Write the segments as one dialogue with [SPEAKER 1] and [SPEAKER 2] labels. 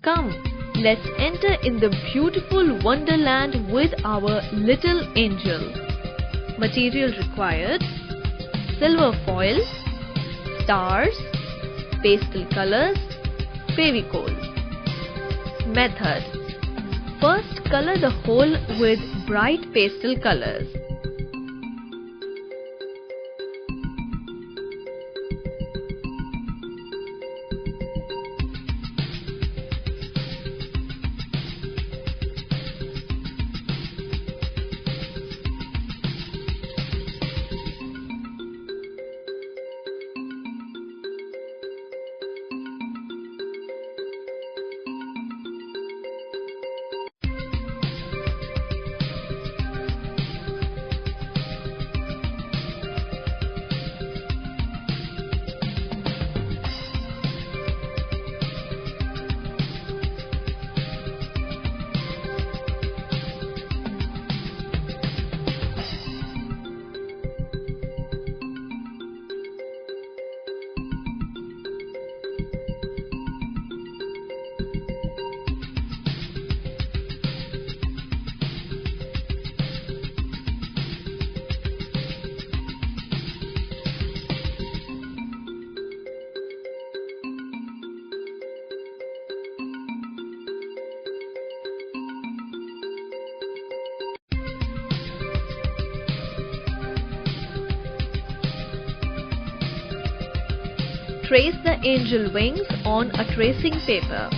[SPEAKER 1] Come, let's enter in the beautiful Wonderland with our little angel. Material required: silver foil, stars, pastel colors, fevicol. Method: first, color the whole with bright pastel colors. Trace the angel wings on a tracing paper.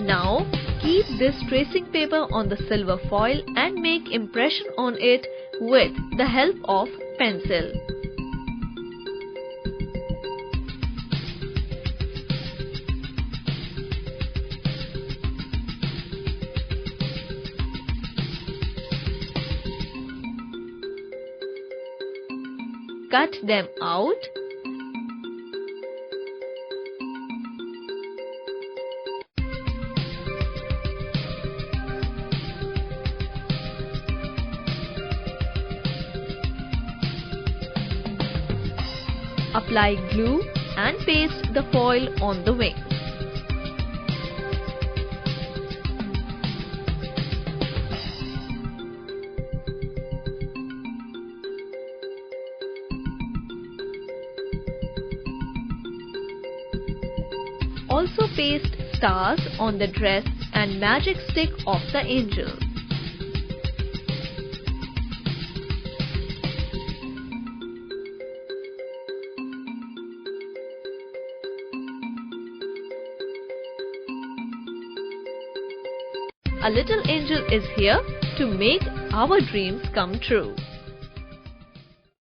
[SPEAKER 1] Now, keep this tracing paper on the silver foil and make impression on it with the help of pencil. Cut them out. Apply glue and paste the foil on the wings. Also paste stars on the dress and magic stick of the angel. A little angel is here to make our dreams come true.